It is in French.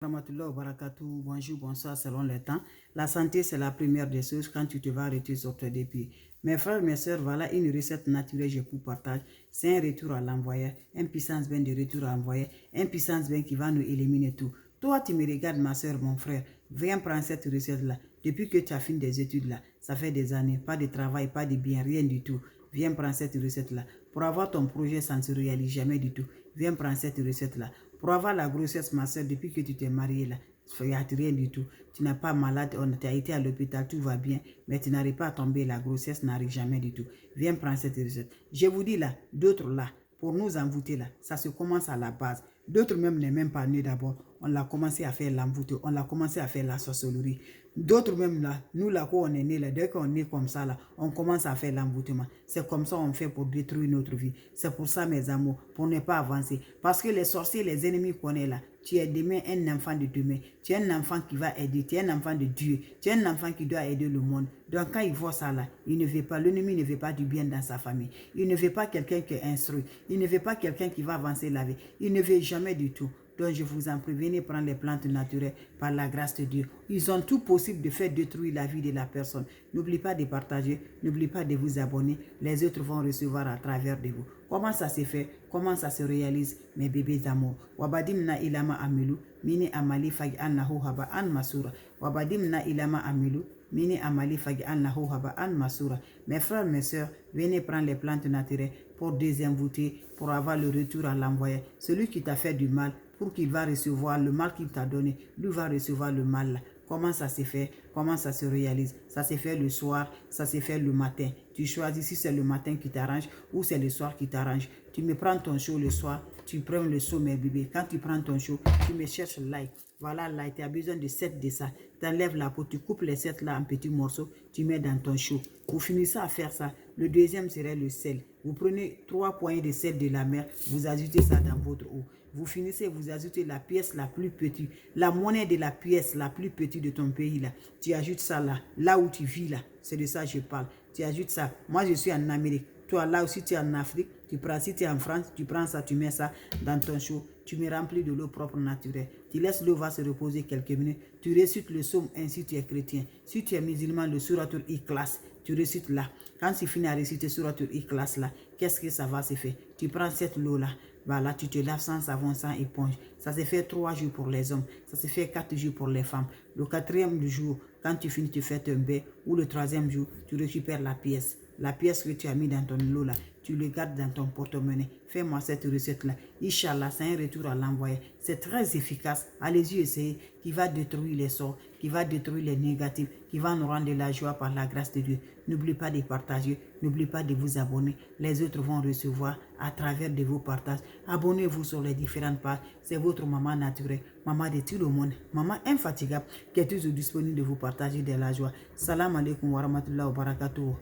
Rahmatullah wa barakatuh, bonjour, bonsoir selon le temps. La santé, c'est la première des choses quand tu te vas arrêter sur tes dépuis. Mes frères, mes soeurs, voilà une recette naturelle je vous partage. C'est un retour à l'envoyeur, un puissance bien de retour à l'envoyeur, un puissance bien qui va nous éliminer tout. Toi, tu me regardes, ma soeur, mon frère, viens prendre cette recette-là. Depuis que tu as fini des études-là, ça fait des années, pas de travail, pas de bien, rien du tout. Viens prendre cette recette-là. Pour avoir ton projet, ça ne se réalise jamais du tout. Viens prendre cette recette-là. Pour avoir la grossesse, ma soeur, depuis que tu t'es mariée là, il n'y a rien du tout. Tu n'es pas malade, tu as été à l'hôpital, tout va bien, mais tu n'arrives pas à tomber, la grossesse n'arrive jamais du tout. Viens prendre cette recette. Je vous dis là, d'autres là, pour nous envoûter là, ça se commence à la base. D'autres même n'est même pas nés d'abord. On l'a commencé à faire l'envoûter, on l'a commencé à faire la sorcellerie. D'autres même là, nous là, quand on est né là, dès qu'on est comme ça là, on commence à faire l'envoûtement. C'est comme ça on fait pour détruire notre vie. C'est pour ça mes amours, pour ne pas avancer. Parce que les sorciers, les ennemis qu'on est là, tu es demain un enfant de demain. Tu es un enfant qui va aider, tu es un enfant de Dieu. Tu es un enfant qui doit aider le monde. Donc quand il voit ça là, il ne veut pas, l'ennemi ne veut pas du bien dans sa famille. Il ne veut pas quelqu'un qui est instruit. Il ne veut pas quelqu'un qui va avancer la vie. Il ne veut jamais du tout. Donc je vous en prie, venez prendre les plantes naturelles par la grâce de Dieu. Ils ont tout possible de faire détruire la vie de la personne. N'oubliez pas de partager, n'oubliez pas de vous abonner. Les autres vont recevoir à travers de vous. Comment ça se fait? Comment ça se réalise, mes bébés d'amour? Wabadimna ilama amilu, mini amali fagi annahu haba an masura. Wabadimna ilama amilu, mini amali fagi annahu haba an masura. Mes frères, mes soeurs, venez prendre les plantes naturelles pour désenvoûter, pour avoir le retour à l'envoyeur. Celui qui t'a fait du mal, pour qu'il va recevoir le mal qu'il t'a donné, lui va recevoir le mal. Comment ça se fait? Comment ça se réalise? Ça se fait le soir, ça se fait le matin. Tu choisis si c'est le matin qui t'arrange ou c'est le soir qui t'arrange. Tu me prends ton chaud le soir, tu prends le chaud mes bébés. Quand tu prends ton chaud, tu me cherches l'ail. Voilà l'ail, tu as besoin de 7 de ça. Tu enlèves la peau, tu coupes les 7 là en petits morceaux, tu mets dans ton chaud. Vous finissez à faire ça. Le deuxième serait le sel. Vous prenez 3 poignées de sel de la mer, vous ajoutez ça dans votre eau. Vous finissez, vous ajoutez la pièce la plus petite, la monnaie de la pièce la plus petite de ton pays là. Tu ajoutes ça là, là où tu vis là. C'est de ça que je parle. Tu ajoutes ça. Moi, je suis en Amérique. Toi, là aussi, tu es en Afrique. Tu prends, si tu es en France, tu prends ça, tu mets ça dans ton chaud. Tu me remplis de l'eau propre naturelle. Tu laisses l'eau va se reposer quelques minutes. Tu récites le psaume ainsi tu es chrétien. Si tu es musulman, le suratul Ikhlas, tu récites là. Quand tu finis à réciter suratul Ikhlas là, qu'est-ce que ça va se faire? Tu prends cette eau là. Voilà, tu te laves sans savon, sans éponge. Ça se fait 3 jours pour les hommes. Ça se fait 4 jours pour les femmes. Le 4e jour, quand tu finis, tu fais un bain. Ou le 3e jour, tu récupères la pièce. La pièce que tu as mis dans ton eau là, tu le gardes dans ton porte-monnaie. Fais-moi cette recette-là. Inch'Allah, c'est un retour à l'envoyer. C'est très efficace. Allez-y essayer. Qui va détruire les sorts, qui va détruire les négatifs, qui va nous rendre de la joie par la grâce de Dieu. N'oubliez pas de partager. N'oubliez pas de vous abonner. Les autres vont recevoir à travers de vos partages. Abonnez-vous sur les différentes pages. C'est votre maman naturelle, maman de tout le monde, maman infatigable qui est toujours disponible de vous partager de la joie. Salam alaikum wa rahmatullahi wa barakatuh.